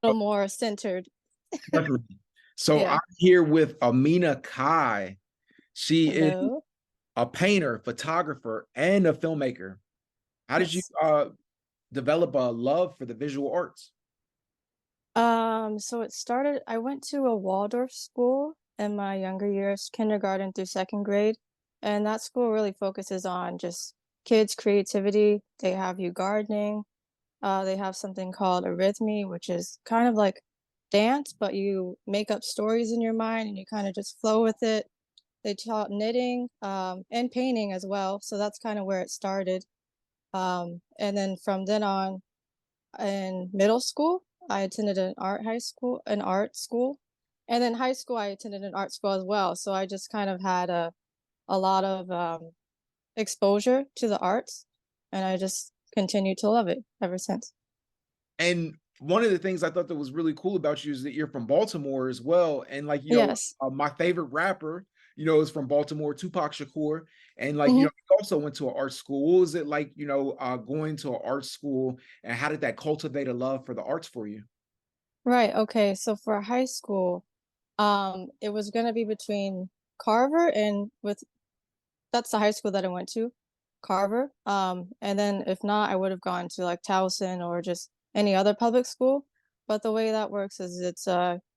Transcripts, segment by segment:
little more centered. Definitely. So I'm Yeah. here with Amina Kai. She is Hello. a painter, photographer, and a filmmaker. How did you Yes. develop a love for the visual arts? So it started, I went to a Waldorf school in my younger years, kindergarten through second grade. And that school really focuses on just kids' creativity. They have you gardening. They have something called arrhythmy, which is kind of like dance, but you make up stories in your mind and you kind of just flow with it. They taught knitting, and painting as well. So that's kind of where it started. And then from then on, in middle school, I attended an art school, and then high school I attended an art school as well. So I just kind of had a lot of exposure to the arts, and I just continue to love it ever since. And one of the things I thought that was really cool about you is that you're from Baltimore as well. And like, Yes. my favorite rapper, is from Baltimore, Tupac Shakur. And like, Hmm. he also went to an art school. What was it like, going to an art school, and how did that cultivate a love for the arts for you? Right. Okay. So for high school, it was gonna be between Carver and with that's the high school that I went to, Carver. And then if not, I would have gone to like Towson or just any other public school. But the way that works is it's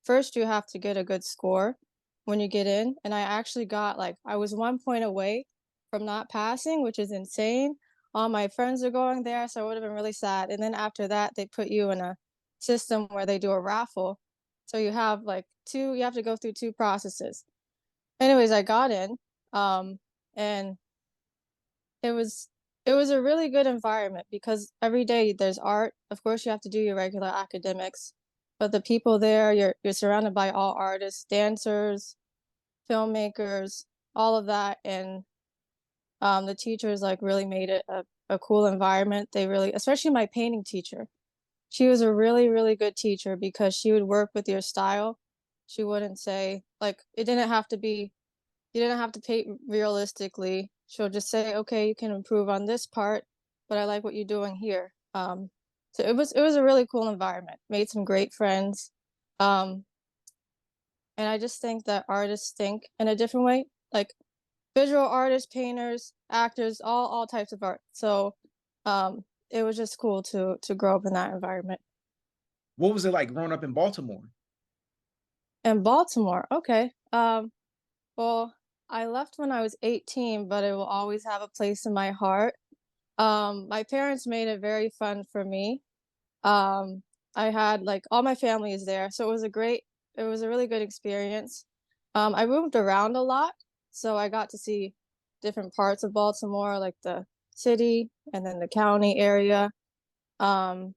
first you have to get a good score when you get in. And I actually got like I was 1 point away from not passing, which is insane. All my friends are going there, so I would have been really sad. And then after that, they put you in a system where they do a raffle. So you have like you have to go through two processes. Anyways, I got in. And it was it was a really good environment because every day there's art. Of course, you have to do your regular academics, but the people there, you're surrounded by all artists, dancers, filmmakers, all of that, and the teachers like really made it a cool environment. They really, especially my painting teacher, she was a really really good teacher because she would work with your style. She wouldn't say like it didn't have to be you didn't have to paint realistically. She'll just say, "Okay, you can improve on this part, but I like what you're doing here." So it was a really cool environment. Made some great friends, um, and I just think that artists think in a different way, like visual artists, painters, actors, all types of art. So it was just cool to grow up in that environment. What was it like growing up in Baltimore? In Baltimore, okay. Well, I left when I was 18, but it will always have a place in my heart. My parents made it very fun for me. Um, I had like all my family is there, so it was a really good experience. I moved around a lot, so I got to see different parts of Baltimore, like the city and then the county area. Um,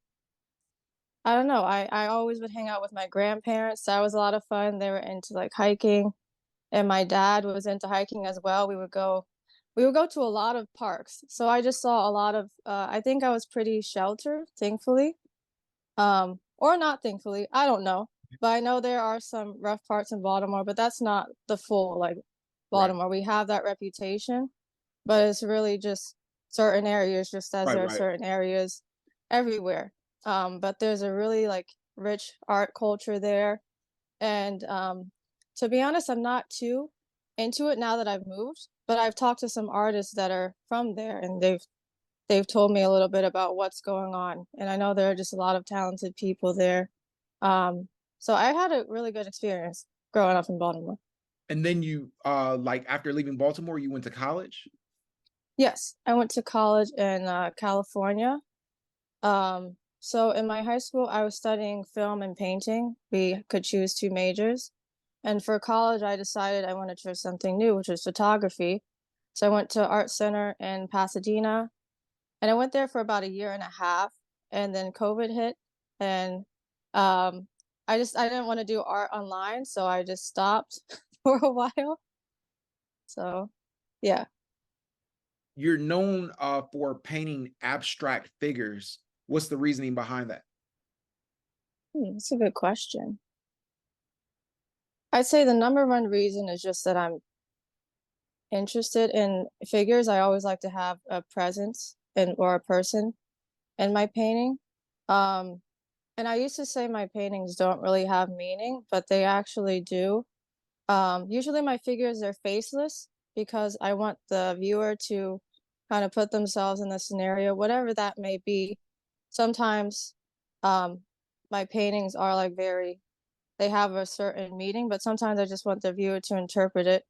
I don't know. I always would hang out with my grandparents. That was a lot of fun. They were into like hiking, and my dad was into hiking as well. We would go to a lot of parks. So I just saw a lot of I think I was pretty sheltered, thankfully. Or not thankfully, I don't know. But I know there are some rough parts in Baltimore, but that's not the full like Right, Baltimore. We have that reputation, but it's really just certain areas, just as right, there are right. certain areas everywhere. But there's a really like rich art culture there. And to be honest, I'm not too into it now that I've moved, but I've talked to some artists that are from there and they've told me a little bit about what's going on. And I know there are just a lot of talented people there. Um, so I had a really good experience growing up in Baltimore. And then you like after leaving Baltimore, you went to college? Yes, I went to college in California. So in my high school, I was studying film and painting. We could choose two majors. And for college, I decided I wanted to try something new, which was photography. So I went to Art Center in Pasadena, and I went there for about a year and a half. And then COVID hit, and um, I didn't want to do art online, so I just stopped for a while. So yeah. You're known for painting abstract figures. What's the reasoning behind that? That's a good question. I'd say the number one reason is just that I'm interested in figures. I always like to have a presence and or a person in my painting. Um, And I used to say my paintings don't really have meaning, but they actually do. Usually my figures are faceless because I want the viewer to kind of put themselves in the scenario, whatever that may be. Sometimes um, my paintings are like they have a certain meaning, but sometimes I just want the viewer to interpret it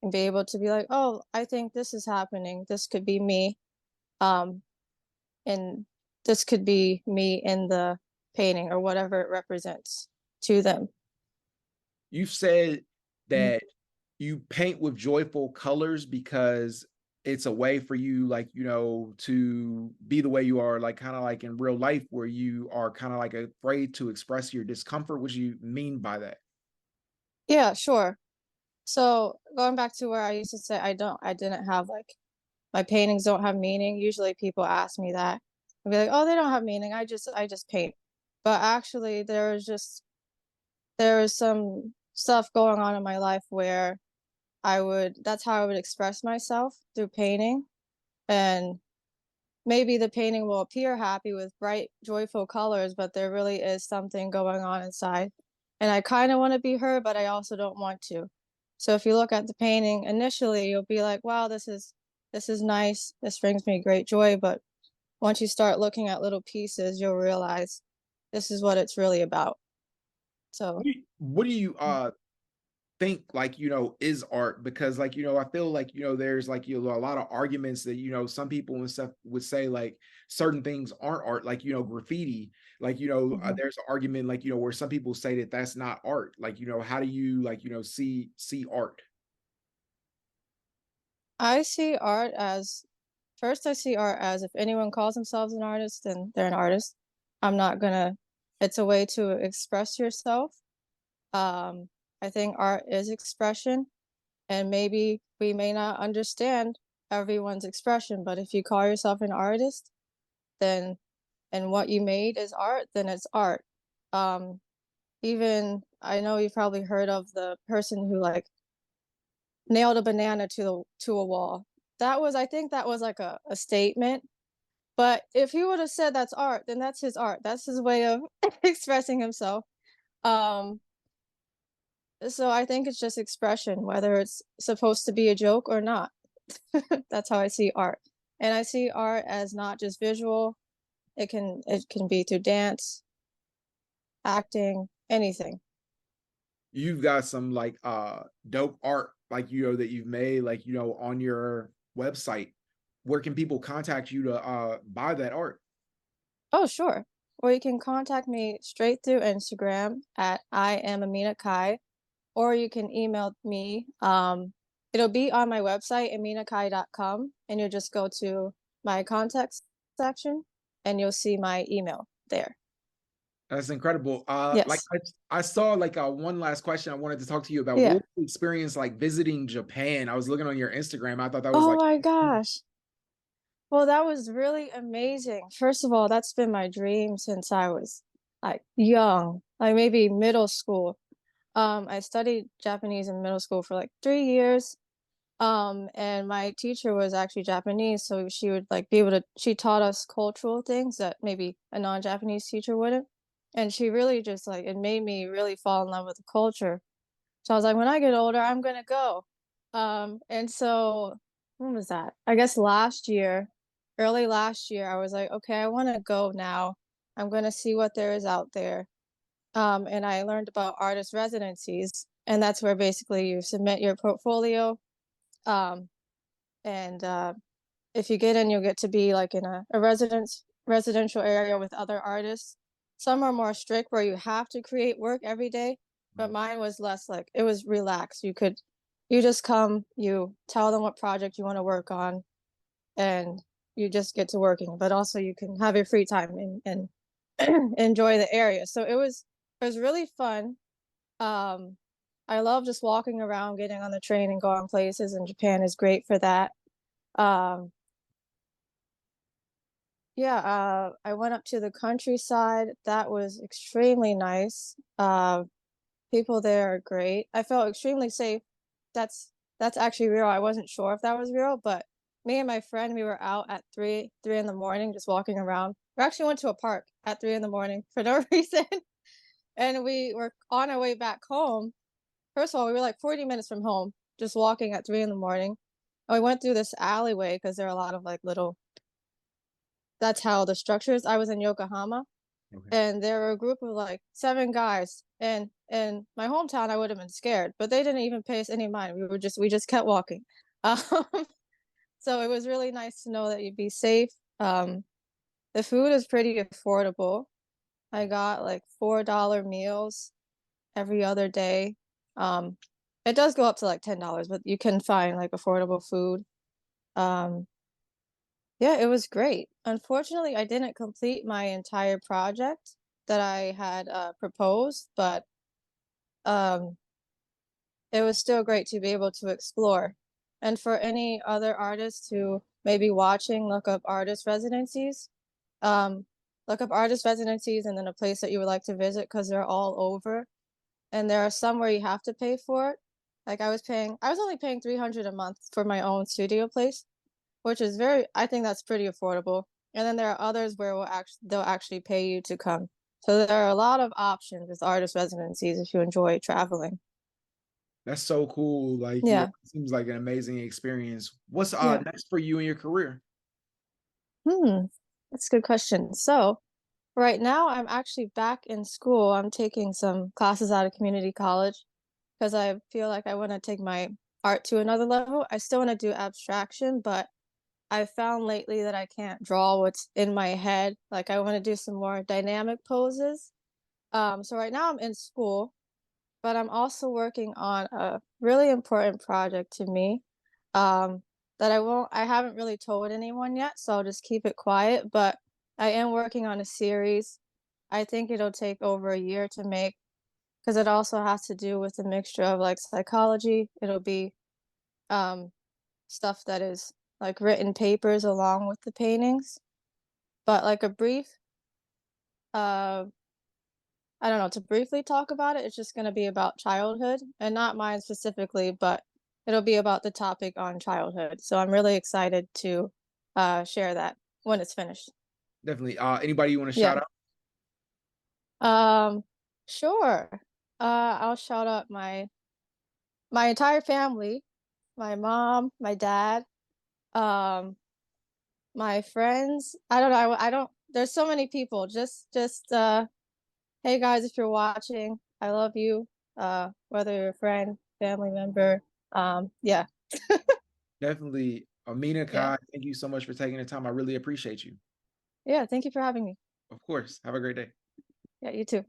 and be able to be like, oh, I think this is happening. This could be me. Um, and this could be me in the painting or whatever it represents to them. You've said Mhm. that you paint with joyful colors because it's a way for you, like, to be the way you are, like, kinda like in real life where you are kinda like afraid to express your discomfort. What do you mean by that? Yeah, sure. So going back to where I used to say I didn't have like my paintings don't have meaning. Usually people ask me that and be like, oh, they don't have meaning. I just paint. But actually there was some stuff going on in my life where that's how I would express myself through painting. And maybe the painting will appear happy with bright, joyful colors, but there really is something going on inside. And I kind of want to be her, but I also don't want to. So if you look at the painting initially, you'll be like, wow, this is nice. This brings me great joy. But once you start looking at little pieces, you'll realize this is what it's really about. So What do you think, like, is art? Because, like, I feel like, there's like, a lot of arguments that, some people and stuff would say like certain things aren't art, like, graffiti, like, mhm. there's an argument, like, where some people say that that's not art. Like, how do you, like, see art? I see art as first I see art as if anyone calls themselves an artist, then they're an artist. I'm not gonna it's a way to express yourself. Um, I think art is expression, and maybe we may not understand everyone's expression, but if you call yourself an artist, then and what you made is art, then it's art. Um, even I know you've probably heard of the person who like nailed a banana to a wall. I think that was like a statement. But if he would have said that's art, then that's his art. That's his way of expressing himself. Um, so I think it's just expression, whether it's supposed to be a joke or not. That's how I see art. And I see art as not just visual. It can be through dance, acting, anything. You've got some like dope art, like, that you've made, like, on your website. Where can people contact you to buy that art? Oh, sure. Or you can contact me straight through Instagram at I am Amina Kai, or you can email me. It'll be on my website, aminakai.com, and you'll just go to my contacts section and you'll see my email there. That's incredible. Like, Yes. I saw like one last question I wanted to talk to you about. What Yeah. was the experience like visiting Japan? I was looking on your Instagram. I thought that was Oh like, my gosh. Well, that was really amazing. First of all, that's been my dream since I was like young, like maybe middle school. I studied Japanese in middle school for like 3 years. And my teacher was actually Japanese, so she would like be able to she taught us cultural things that maybe a non-Japanese teacher wouldn't. And she really just like it made me really fall in love with the culture. So I was like, when I get older, I'm gonna go. And so when was that? I guess last year, early last year, I was like, okay, I want to go now. I'm gonna see what there is out there. And I learned about artist residencies, and that's where basically you submit your portfolio. Um, and if you get in, you'll get to be like in a residential area with other artists. Some are more strict where you have to create work every day, but mine was less like it was relaxed. You just come, you tell them what project you want to work on, and you just get to working. But also you can have your free time and enjoy the area. So it was really fun. Um, I love just walking around, getting on the train and going places, and Japan is great for that. Um, yeah, I went up to the countryside. That was extremely nice. People there are great. I felt extremely safe. That's actually real. I wasn't sure if that was real, but me and my friend, we were out at 3 in the morning just walking around. We actually went to a park at 3 in the morning for no reason, and we were on our way back home. First of all, we were like 40 minutes from home, just walking at 3 in the morning. And we went through this alleyway because there are a lot of like little that's how the structure is. I was in Yokohama, Okay. and there were a group of like 7 guys. And in my hometown, I would have been scared, but they didn't even pay us any mind. We just kept walking. Um, so it was really nice to know that you'd be safe. The food is pretty affordable. I got like $4 meals every other day. Um, it does go up to like $10, but you can find like affordable food. Um, yeah, it was great. Unfortunately, I didn't complete my entire project that I had proposed, but um, it was still great to be able to explore. And for any other artists who may be watching, look up artist residencies. Um, look up artist residencies and then a place that you would like to visit because they're all over. And there are some where you have to pay for it. Like I was only paying 300 a month for my own studio place, which is I think that's pretty affordable. And then there are others where they'll actually pay you to come. So there are a lot of options with artist residencies if you enjoy traveling. That's so cool. Like, Yeah, seems like an amazing experience. What's yeah. next for you in your career? Hmm, that's a good question. So right now, I'm actually back in school. I'm taking some classes out of community college because I feel like I want to take my art to another level. I still want to do abstraction, but I found lately that I can't draw what's in my head. Like I want to do some more dynamic poses. So right now I'm in school, but I'm also working on a really important project to me. Um, that I haven't really told anyone yet, so I'll just keep it quiet. But I am working on a series. I think it'll take over a year to make because it also has to do with a mixture of like psychology. It'll be um stuff that is like written papers along with the paintings. But like a brief, uh, I don't know, to briefly talk about it, it's just going to be about childhood and not mine specifically, but it'll be about the topic on childhood. So I'm really excited to share that when it's finished. Definitely. Anybody you want to shout Yeah. out? Um, sure. I'll shout out my entire family, my mom, my dad, um, my friends. I don't know. I don't. There's so many people. Just hey guys, if you're watching, I love you. Whether you're a friend, family member. Yeah, Definitely. Amina yeah, Kai, thank you so much for taking the time. I really appreciate you. yeah. Thank you for having me. Of course. Have a great day. Yeah, you too.